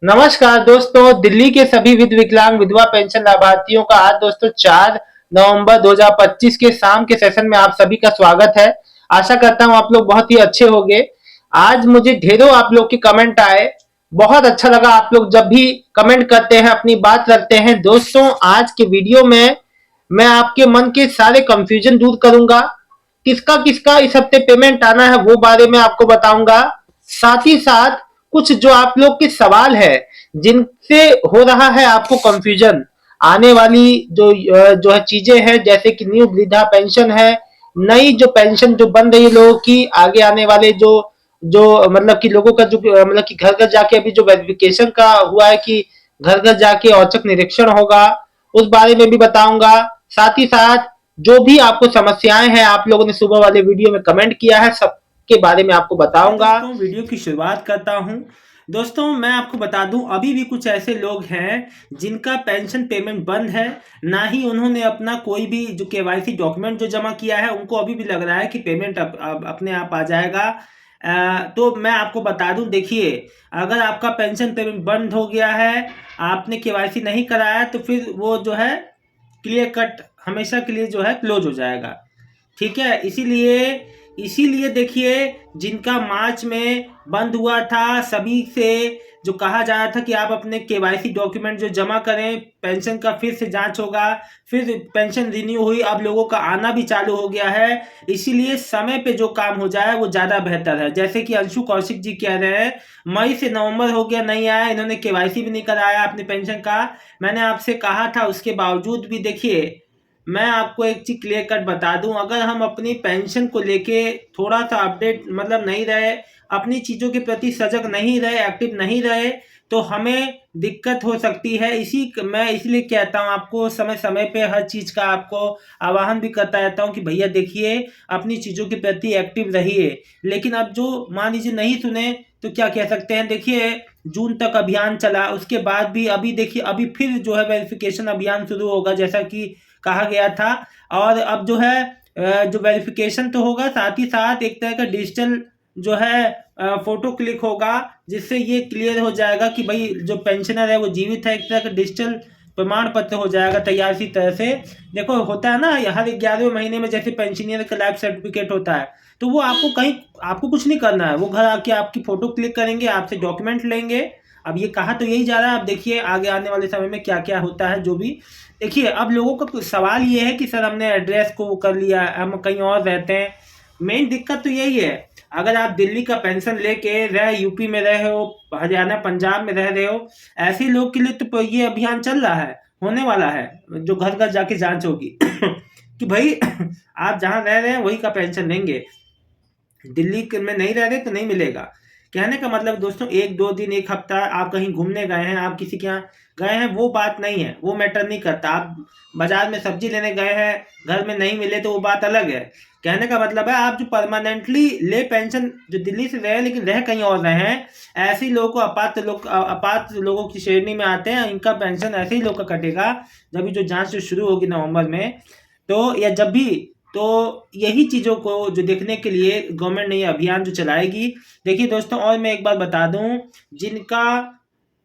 नमस्कार दोस्तों, दिल्ली के सभी विकलांग विधवा पेंशन लाभार्थियों का आज दोस्तों 4 नवंबर 2025 के शाम के सेशन में आप सभी का स्वागत है। आशा करता हूं आप लोग बहुत ही अच्छे होंगे। आज मुझे ढेरों आप लोग के कमेंट आए, बहुत अच्छा लगा। आप लोग जब भी कमेंट करते हैं, अपनी बात रखते हैं। दोस्तों, आज के वीडियो में मैं आपके मन के सारे कंफ्यूजन दूर करूंगा। किसका किसका इस हफ्ते पेमेंट आना है वो बारे में आपको बताऊंगा। साथ ही साथ कुछ जो आप लोग के सवाल है, जिनसे हो रहा है आपको कंफ्यूजन, आने वाली जो है चीजें हैं, जैसे कि न्यू वृद्धा पेंशन है, नई जो पेंशन जो बन रही है लोगों की, आगे आने वाले जो जो मतलब कि लोगों का जो मतलब कि घर घर जाके अभी जो वेरिफिकेशन का हुआ है कि घर घर जाके औचक निरीक्षण होगा, उस बारे में भी बताऊंगा। साथ ही साथ जो भी आपको समस्याएं हैं, आप लोगों ने सुबह वाले वीडियो में कमेंट किया है, सब के बारे में आपको बताऊंगा। दोस्तों वीडियो की शुरुआत करता हूं। दोस्तों मैं आपको बता दूं, अभी भी कुछ ऐसे लोग हैं जिनका पेंशन पेमेंट बंद है। ना ही उन्होंने अपना कोई भी जो केवाईसी डॉक्यूमेंट जो जमा किया है, उनको अभी भी लग रहा है कि पेमेंट अब अपने आप आ जाएगा। तो मैं आपको बता दूं, देखिए, अगर आपका पेंशन पेमेंट बंद हो गया है, आपने केवाईसी नहीं कराया, तो फिर वो जो है क्लियर कट हमेशा के लिए जो है क्लोज हो जाएगा। ठीक है, इसीलिए इसीलिए देखिए, जिनका मार्च में बंद हुआ था, सभी से जो कहा जा रहा था कि आप अपने केवाईसी डॉक्यूमेंट जो जमा करें, पेंशन का फिर से जांच होगा, फिर पेंशन रिन्यू हुई, अब लोगों का आना भी चालू हो गया है। इसीलिए समय पे जो काम हो जाए वो ज़्यादा बेहतर है। जैसे कि अंशु कौशिक जी कह रहे हैं, मई से नवंबर हो गया, नहीं आया, इन्होंने केवाईसी भी नहीं कराया अपने पेंशन का। मैंने आपसे कहा था, उसके बावजूद भी देखिए, मैं आपको एक चीज क्लियर कट बता दूं, अगर हम अपनी पेंशन को लेके थोड़ा सा अपडेट मतलब नहीं रहे, अपनी चीजों के प्रति सजग नहीं रहे, एक्टिव नहीं रहे, तो हमें दिक्कत हो सकती है। मैं इसलिए कहता हूं आपको, समय समय पे हर चीज का आपको आह्वान भी करता रहता हूं कि भैया देखिए, अपनी चीजों के प्रति एक्टिव रहिए। लेकिन अब जो मान लीजिए नहीं सुने, तो क्या कह सकते हैं। देखिए, जून तक अभियान चला, उसके बाद भी अभी देखिए, अभी फिर जो है वेरिफिकेशन अभियान शुरू होगा, जैसा कि कहा गया था। और अब जो है जो वेरिफिकेशन तो होगा, साथ ही साथ एक तरह का डिजिटल जो है फोटो क्लिक होगा, जिससे ये क्लियर हो जाएगा कि भाई जो पेंशनर है वो जीवित है। एक तरह का डिजिटल प्रमाण पत्र हो जाएगा तैयार इसी तरह से। देखो, होता है ना, हर 11वें महीने में जैसे पेंशनियर का लाइफ सर्टिफिकेट होता है, तो वो आपको कुछ नहीं करना है, वो घर आके आपकी फोटो क्लिक करेंगे, आपसे डॉक्यूमेंट लेंगे। अब ये कहा तो यही जा रहा है, अब देखिए आगे आने वाले समय में क्या क्या होता है। जो भी देखिए, अब लोगों का सवाल ये है कि सर हमने एड्रेस को वो कर लिया, हम कहीं और रहते हैं। मेन दिक्कत तो यही है, अगर आप दिल्ली का पेंशन लेके रह यूपी में रहे हो, हरियाणा पंजाब में रह रहे हो, ऐसे लोग के लिए तो ये अभियान चल रहा है, होने वाला है, जो घर घर जाके जांच होगी कि भाई आप जहाँ रह रहे हैं वही का पेंशन लेंगे, दिल्ली में नहीं रह रहे तो नहीं मिलेगा। कहने का मतलब दोस्तों, एक दो दिन, एक हफ्ता आप कहीं घूमने गए हैं, आप किसी के यहाँ गए हैं, वो बात नहीं है, वो मैटर नहीं करता। आप बाजार में सब्जी लेने गए हैं, घर में नहीं मिले, तो वो बात अलग है। कहने का मतलब है, आप जो परमानेंटली ले पेंशन, जो दिल्ली से रहे लेकिन रह कहीं और रहे हैं, ऐसे ही लोगों को अपात्र लोगों की श्रेणी में आते हैं। इनका पेंशन ऐसे ही लोग का कटेगा जब जो जांच जो शुरू होगी नवंबर में, तो या जब भी, तो यही चीज़ों को जो देखने के लिए गवर्नमेंट ने ये अभियान जो चलाएगी। देखिए दोस्तों, और मैं एक बात बता दूं, जिनका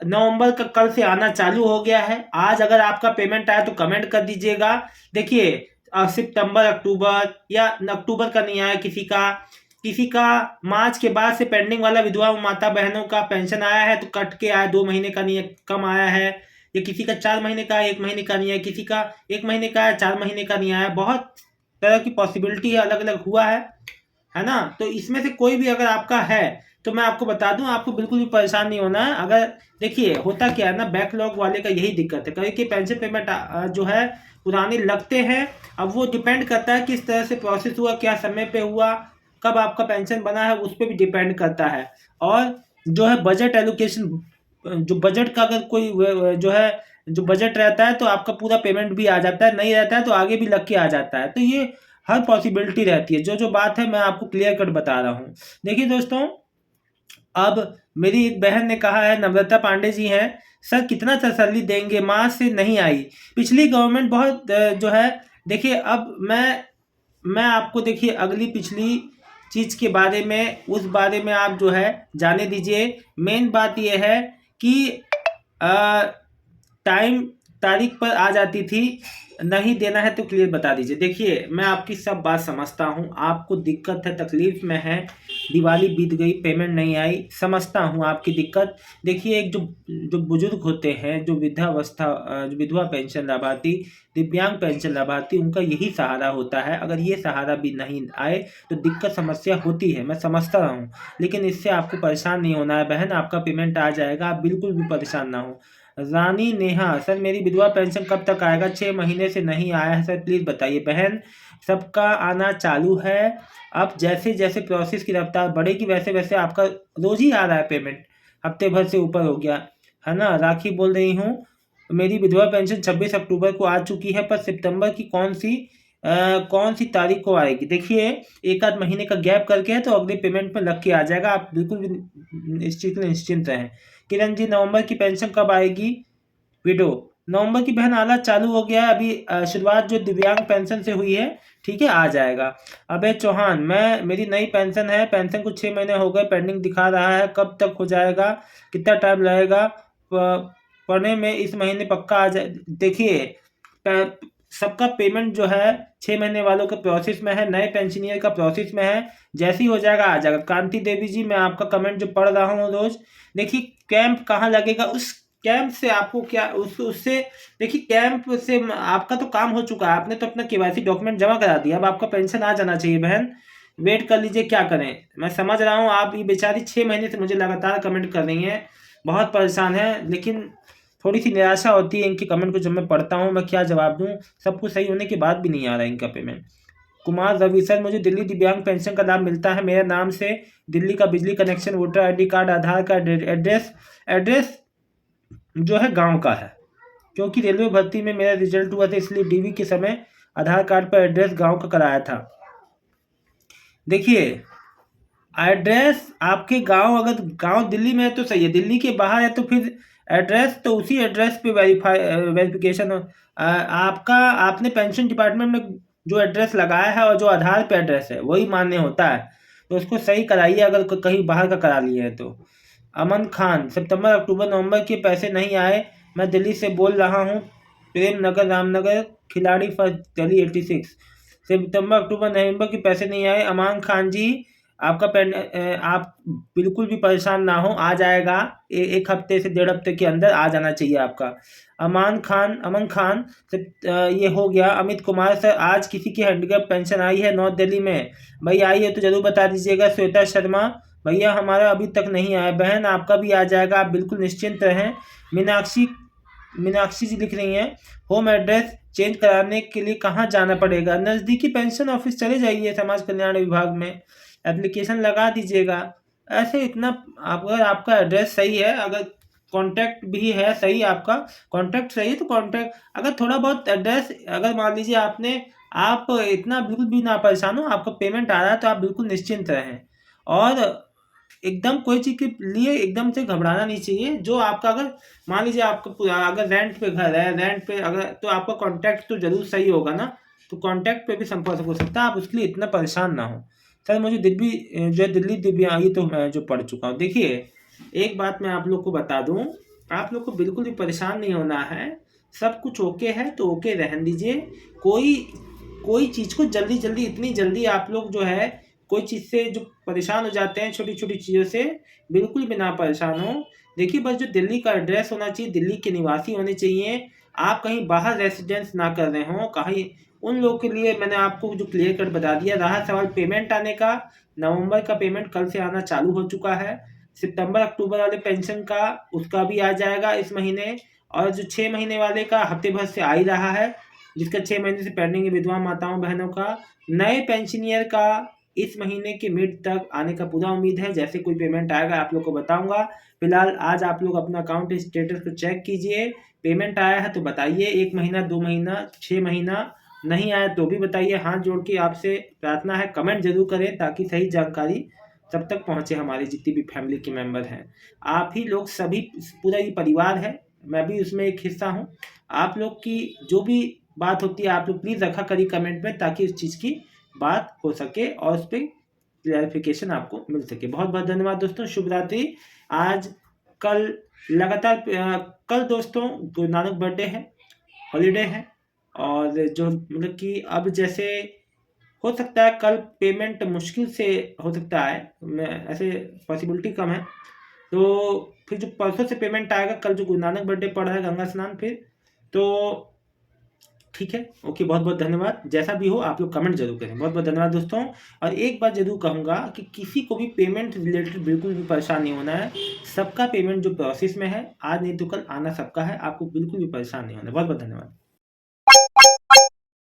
नवंबर का कल से आना चालू हो गया है, आज अगर आपका पेमेंट आया तो कमेंट कर दीजिएगा। देखिए, सितंबर अक्टूबर या अक्टूबर का नहीं आया किसी का मार्च के बाद से पेंडिंग वाला विधवा माता बहनों का पेंशन आया है तो कट के आया, 2 महीने का नहीं है, कम आया है। या किसी का 4 महीने का, 1 महीने का नहीं है, किसी का 1 महीने का है, 4 महीने का नहीं आया। बहुत तरह की पॉसिबिलिटी है, अलग अलग हुआ है ना। तो इसमें से कोई भी अगर आपका है, तो मैं आपको बता दूं, आपको बिल्कुल भी परेशान नहीं होना है। अगर देखिए, होता क्या है ना, बैकलॉग वाले का यही दिक्कत है, कभी कि पेंशन पेमेंट जो है पुराने लगते हैं। अब वो डिपेंड करता है किस तरह से प्रोसेस हुआ, क्या समय पे हुआ, कब आपका पेंशन बना है, उस पर भी डिपेंड करता है। और जो है बजट एलोकेशन, जो बजट का अगर कोई जो है, जो बजट रहता है तो आपका पूरा पेमेंट भी आ जाता है, नहीं रहता है तो आगे भी लग के आ जाता है। तो ये हर पॉसिबिलिटी रहती है, जो जो बात है मैं आपको क्लियर कट बता रहा हूँ। देखिए दोस्तों, अब मेरी एक बहन ने कहा है, नम्रता पांडे जी हैं, सर कितना तसल्ली देंगे, मार्च से नहीं आई, पिछली गवर्नमेंट बहुत जो है। देखिए, अब मैं आपको, देखिए, अगली पिछली चीज़ के बारे में, उस बारे में आप जो है जाने दीजिए। मेन बात यह है कि टाइम तारीख पर आ जाती थी, नहीं देना है तो क्लियर बता दीजिए। देखिए मैं आपकी सब बात समझता हूँ, आपको दिक्कत है, तकलीफ में है, दिवाली बीत गई पेमेंट नहीं आई, समझता हूँ आपकी दिक्कत। देखिए एक जो जो बुजुर्ग होते हैं, जो वृद्धावस्था जो विधवा पेंशन लाभार्थी, दिव्यांग पेंशन लाभार्थी, उनका यही सहारा होता है। अगर ये सहारा भी नहीं आए तो दिक्कत समस्या होती है, मैं समझता हूँ। लेकिन इससे आपको परेशान नहीं होना है बहन, आपका पेमेंट आ जाएगा, आप बिल्कुल भी परेशान ना हो। रानी नेहा, सर मेरी विधवा पेंशन कब तक आएगा? 6 महीने से नहीं आया है सर, प्लीज़ बताइए। बहन सबका आना चालू है, अब जैसे जैसे प्रोसेस की रफ्तार बढ़ेगी वैसे वैसे आपका रोज ही आ रहा है पेमेंट, हफ्ते भर से ऊपर हो गया है ना। राखी बोल रही हूँ, मेरी विधवा पेंशन 26 अक्टूबर को आ चुकी है, पर सितंबर की कौन सी तारीख को आएगी? देखिए एक आध महीने का गैप करके है तो अगले पेमेंट में लग के आ जाएगा, आप बिल्कुल भी इस चीज़ में निश्चिंत रहें। किरण जी नवंबर की पेंशन कब आएगी? विडो, नवंबर की बहन आना चालू हो गया है अभी, शुरुआत जो दिव्यांग पेंशन से हुई है, ठीक है आ जाएगा। अबे चौहान, मैं मेरी नई पेंशन है, पेंशन को 6 महीने हो गए, पेंडिंग दिखा रहा है, कब तक हो जाएगा, कितना टाइम लगेगा? पढ़ने में इस महीने पक्का आ जाए। देखिए सबका पेमेंट जो है 6 महीने वालों के प्रोसेस में है, नए पेंशनियर का प्रोसेस में है, जैसे ही हो जाएगा आ जाएगा। कांति देवी जी मैं आपका कमेंट जो पढ़ रहा हूँ रोज, देखिए कैंप कहाँ लगेगा, उस कैंप से आपको क्या उससे देखिए कैंप से आपका तो काम हो चुका है, आपने तो अपना केवाईसी डॉक्यूमेंट जमा करा दिया, अब आपका पेंशन आ जाना चाहिए बहन। वेट कर लीजिए, क्या करें, मैं समझ रहा हूँ आप ये बेचारी 6 महीने से मुझे लगातार कमेंट कर रही हैं, बहुत परेशान है, लेकिन थोड़ी सी निराशा होती है इनके कमेंट को जब मैं पढ़ता हूँ, मैं क्या जवाब दूँ, सब कुछ सही होने के बाद भी नहीं आ रहा है इनका पेमेंट। कुमार रवि, सर मुझे दिल्ली दिव्यांग पेंशन का लाभ मिलता है, मेरे नाम से दिल्ली का बिजली कनेक्शन, वोटर आईडी कार्ड, आधार कार्ड, एड्रेस एड्रेस जो है गांव का है, क्योंकि रेलवे भर्ती में मेरा रिजल्ट हुआ था इसलिए डीवी के समय आधार कार्ड पर एड्रेस गांव का कराया था। देखिए एड्रेस आपके गांव, अगर गांव दिल्ली में है तो सही है, दिल्ली के बाहर है तो फिर एड्रेस तो उसी एड्रेस पे वेरिफिकेशन आपका, आपने पेंशन डिपार्टमेंट में जो एड्रेस लगाया है और जो आधार पे एड्रेस है वही मान्य होता है, तो उसको सही कराइए अगर कहीं बाहर का करा लिए हैं तो। अमन खान, सितंबर अक्टूबर नवंबर के पैसे नहीं आए, मैं दिल्ली से बोल रहा हूँ, प्रेम नगर रामनगर, खिलाड़ी फर्स्ट दिल्ली 86। सितंबर अक्टूबर नवंबर के पैसे नहीं आए, अमान खान जी आपका आप बिल्कुल भी परेशान ना हो, आ जाएगा, एक हफ्ते से 1.5 हफ्ते के अंदर आ जाना चाहिए आपका। अमन खान से ये हो गया। अमित कुमार, सर आज किसी की हैंडीकैप पेंशन आई है नॉर्थ दिल्ली में? भाई आई है तो जरूर बता दीजिएगा। श्वेता शर्मा, भैया हमारा अभी तक नहीं आया, बहन आपका भी आ जाएगा, आप बिल्कुल निश्चिंत रहें। मीनाक्षी जी लिख रही हैं, होम एड्रेस चेंज कराने के लिए कहाँ जाना पड़ेगा? नज़दीकी पेंशन ऑफिस चले जाइए, समाज कल्याण विभाग में एप्लीकेशन लगा दीजिएगा। ऐसे इतना अगर आपका एड्रेस सही है, अगर कॉन्टैक्ट भी है सही, आपका कॉन्टैक्ट सही है तो कॉन्टैक्ट, अगर थोड़ा बहुत एड्रेस, अगर मान लीजिए आप इतना बिल्कुल भी ना परेशान हो, आपका पेमेंट आ रहा है तो आप बिल्कुल निश्चिंत रहें, और एकदम कोई चीज़ के लिए एकदम से घबराना नहीं चाहिए। जो आपका, अगर मान लीजिए आपका अगर रेंट पे घर है, रेंट पे अगर, तो आपका कॉन्टैक्ट तो जरूर सही होगा ना, तो कॉन्टैक्ट पे भी संपर्क हो सकता है, आप उसके लिए इतना परेशान ना हो। सर मुझे दिल्ली जो है दिल्ली दिव्यांग, ये तो मैं जो पढ़ चुका हूँ। देखिए एक बात मैं आप लोग को बता दूं, आप लोग को बिल्कुल भी परेशान नहीं होना है, सब कुछ ओके है तो ओके रहने दीजिए। कोई कोई चीज़ को जल्दी जल्दी, इतनी जल्दी आप लोग जो है कोई चीज़ से जो परेशान हो जाते हैं छोटी छोटी चीज़ों से, बिल्कुल भी ना परेशान हो। देखिए बस जो दिल्ली का एड्रेस होना चाहिए, दिल्ली के निवासी होने चाहिए, आप कहीं बाहर रेसिडेंस ना कर रहे हो कहीं, उन लोगों के लिए मैंने आपको जो क्लियर कट बता दिया। रहा सवाल पेमेंट आने का, नवंबर का पेमेंट कल से आना चालू हो चुका है, सितंबर अक्टूबर वाले पेंशन का उसका भी आ जाएगा इस महीने, और जो 6 महीने वाले का हफ्ते भर से आ ही रहा है, जिसका 6 महीने से पेंडिंग है विधवा माताओं बहनों का। नए पेंशनियर का इस महीने के मिड तक आने का पूरा उम्मीद है, जैसे कोई पेमेंट आएगा आप लोग को बताऊंगा। फिलहाल आज आप लोग अपना अकाउंट स्टेटस को चेक कीजिए, पेमेंट आया है तो बताइए, 1 महीना 2 महीना 6 महीना, नहीं आया तो भी बताइए। हाथ जोड़ के आपसे प्रार्थना है, कमेंट जरूर करें ताकि सही जानकारी सब तक पहुंचे, हमारी जितनी भी फैमिली के मेंबर हैं, आप ही लोग सभी, पूरा ही परिवार है, मैं भी उसमें एक हिस्सा हूं। आप लोग की जो भी बात होती है आप लोग प्लीज़ रखा करिए कमेंट में, ताकि उस चीज़ की बात हो सके और उस पर क्लैरिफिकेशन आपको मिल सके। बहुत बहुत धन्यवाद दोस्तों, शुभ रात्रि। आज कल लगातार कल दोस्तों गुरु नानक बर्थडे है, हॉलीडे है, और जो मतलब कि अब जैसे हो सकता है कल पेमेंट मुश्किल से हो सकता है, मैं ऐसे पॉसिबिलिटी कम है। तो फिर जो परसों से पेमेंट आएगा, कल जो गुरु नानक बर्थडे पड़ा है, गंगा स्नान फिर, तो ठीक है, ओके, बहुत बहुत धन्यवाद। जैसा भी हो आप लोग कमेंट जरूर करें। बहुत बहुत धन्यवाद दोस्तों। और एक बात जरूर कहूँगा कि किसी को भी पेमेंट रिलेटेड बिल्कुल भी परेशान नहीं होना है। सबका पेमेंट जो प्रोसेस में है, आज नहीं तो कल आना सबका है, आपको बिल्कुल भी परेशान नहीं होना है। बहुत बहुत धन्यवाद।